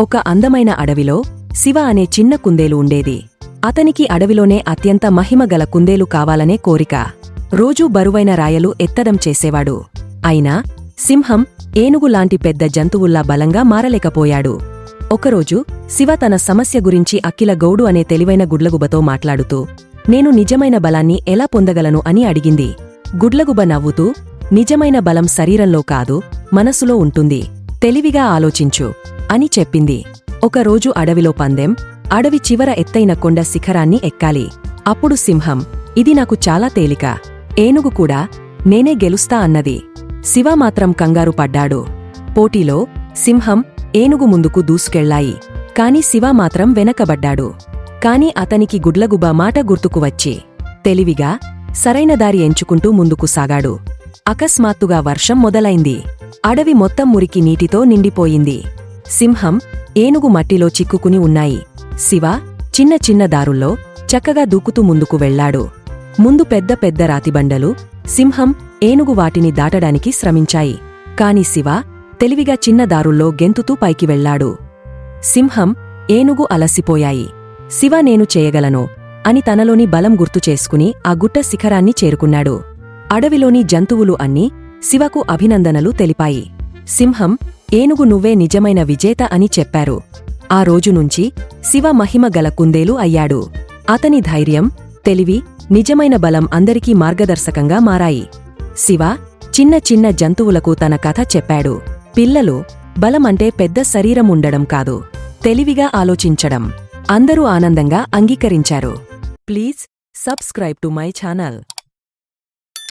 ఒక అందమైన అడవిలో శివ అనే చిన్న కుందేలు ఉండేది. అతనికి అడవిలోనే అత్యంత మహిమగల కుందేలు కావాలనే కోరిక. రోజూ బరువైన రాయలు ఎత్తడం చేసేవాడు. అయినా సింహం, ఏనుగు లాంటి పెద్ద జంతువుల్లా బలంగా మారలేకపోయాడు. ఒకరోజు శివ తన సమస్య గురించి అక్కిల గౌడు అనే తెలివైన గుడ్లగుబతో మాట్లాడుతూ, నేను నిజమైన బలాన్ని ఎలా పొందగలను అని అడిగింది. గుడ్లగుబ నవ్వుతూ, నిజమైన బలం శరీరంలో కాదు, మనసులో ఉంటుంది. తెలివిగా ఆలోచించు అని చెప్పింది. ఒకరోజు అడవిలో పందెం. అడవి చివర ఎత్తైన కొండ శిఖరాన్ని ఎక్కాలి. అప్పుడు సింహం, ఇది నాకు చాలా తేలిక. ఏనుగు కూడా, నేనే గెలుస్తా అన్నది. శివ మాత్రం కంగారు పడ్డాడు. పోటీలో సింహం, ఏనుగు ముందుకు దూసుకెళ్లాయి. కాని శివ మాత్రం వెనకబడ్డాడు. కాని అతనికి గుడ్లగుబ మాట గుర్తుకు వచ్చి తెలివిగా సరైన దారి ఎంచుకుంటూ ముందుకు సాగాడు. అకస్మాత్తుగా వర్షం మొదలైంది. అడవి మొత్తం మురికి నీటితో నిండిపోయింది. సింహం, ఏనుగు మట్టిలో చిక్కుకుని ఉన్నాయి. శివ చిన్న చిన్న దారుల్లో చక్కగా దూకుతూ ముందుకు వెళ్లాడు. ముందు పెద్ద పెద్ద రాతిబండలు. సింహం, ఏనుగు వాటిని దాటడానికి శ్రమించాయి. కాని శివ తెలివిగా చిన్న దారుల్లో గెంతుతూ పైకి వెళ్లాడు. సింహం, ఏనుగు అలసిపోయాయి. శివ నేను చేయగలను అని తనలోని బలం గుర్తుచేసుకుని ఆ గుట్ట శిఖరాన్ని చేరుకున్నాడు. అడవిలోని జంతువులు అన్నీ శివకు అభినందనలు తెలిపాయి. సింహం, ఏనుగు నువ్వే నిజమైన విజేత అని చెప్పారు. ఆ రోజునుంచి శివ మహిమగల కుందేలు అయ్యాడు. అతని ధైర్యం, తెలివి, నిజమైన బలం అందరికీ మార్గదర్శకంగా మారాయి. శివ చిన్న చిన్న జంతువులకు తన కథ చెప్పాడు. పిల్లలు, బలమంటే పెద్ద శరీరం ఉండడం కాదు, తెలివిగా ఆలోచించడం. అందరూ ఆనందంగా అంగీకరించారు. Please subscribe to my channel.